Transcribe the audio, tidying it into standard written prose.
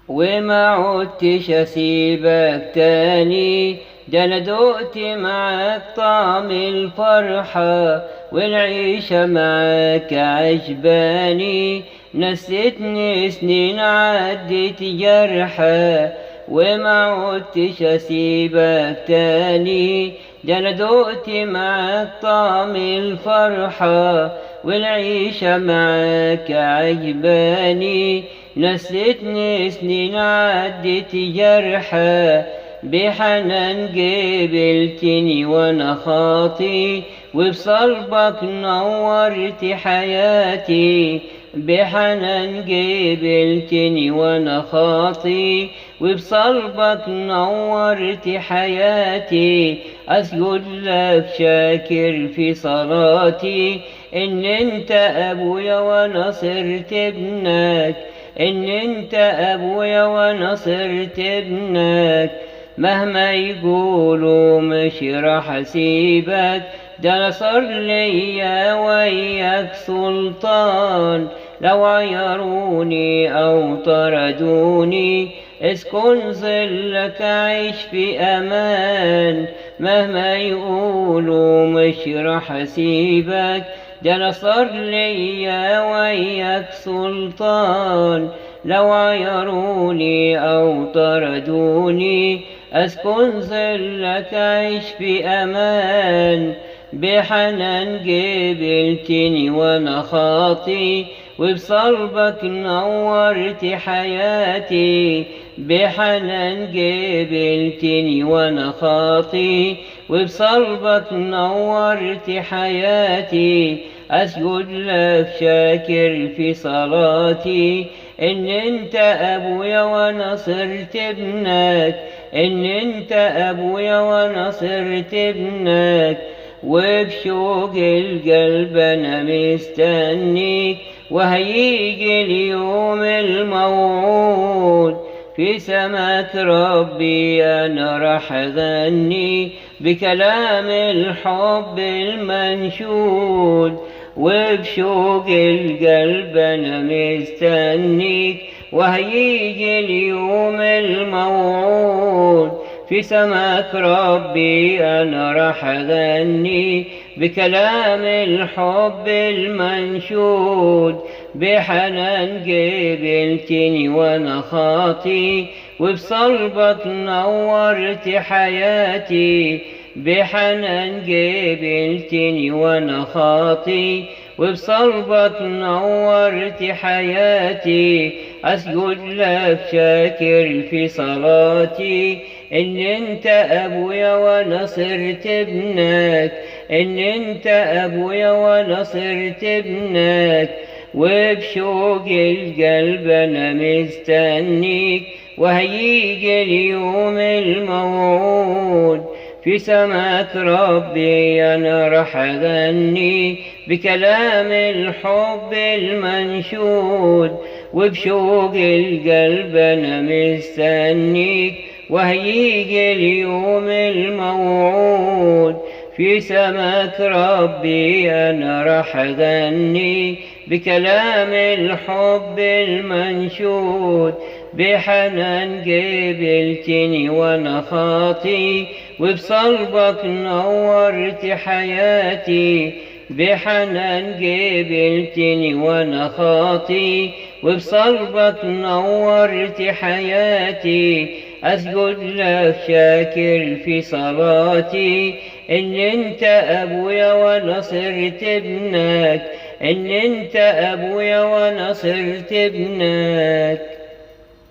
وما عدتش اسيبك تاني، ده انا دقت معاك طعم الفرحة، والعيشة معاك عجباني، نسيتني سنين عدت جرحة. وما عدتش اسيبك تاني، ده انا دقت معاك طعم الفرحة، والعيشة معاك عجباني، نسيتني سنين عدت جرحة. بحنان قبلتني وانا خاطي، وبصلبك نورت حياتي. بحنان قبلتني وانا خاطي، وبصلبك نورت حياتي. اسجد لك شاكر في صلاتي، ان انت ابويا وانا صرت ابنك، ان انت ابويا وانا صرت ابنك. مهما يقولوا مش راح اسيبك، ده انا صار ليا وياك سلطان. لو عيروني او طردوني، اسكن ظلك عيش في امان. مهما يقولوا مش راح اسيبك، ده انا صار ليا وياك سلطان. لو عيروني او طردوني، اسكن ظلك عيش في امان. بحنان قبلتني وانا خاطي، وبصلبك نورت حياتي. بحنان قبلتني وانا خاطي، وبصلبك نورت حياتي. اسجد لك شاكر في صلاتي، ان انت ابويا وانا صرت ابنك، ان انت ابويا وانا صرت ابنك. وبشوق القلب انا مستنيك، وهيجي اليوم الموعود. في سماك ربي انا راح اغني، بكلام الحب المنشود. وبشوق القلب انا مستنيك، وهيجي اليوم الموعود. في سماك ربي انا راح اغني، بكلام الحب المنشود. بحنان قبلتني وانا خاطي، وبصلبك نورت حياتي. بحنان قبلتني وانا خاطي، وبصلبك نورت حياتي. اسجد لك شاكر في صلاتي، ان انت ابويا وانا صرت ابنك، ان انت ابويا وانا صرت ابنك. وبشوق القلب انا مستنيك، وهيجي اليوم الموعود. في سماك ربي انا راح اغني، بكلام الحب المنشود. وبشوق القلب انا مستنيك، وهيجي اليوم الموعود. في سماك ربي انا راح اغني، بكلام الحب المنشود. بحنان قبلتني وانا خاطي، وبصلبك نورت حياتي. بحنان قبلتني وانا خاطي، وبصلبك نورت حياتي. اسجد لك شاكر في صلاتي، ان انت ابويا وانا صرت ابنك، ان انت ابويا وانا صرت ابنك.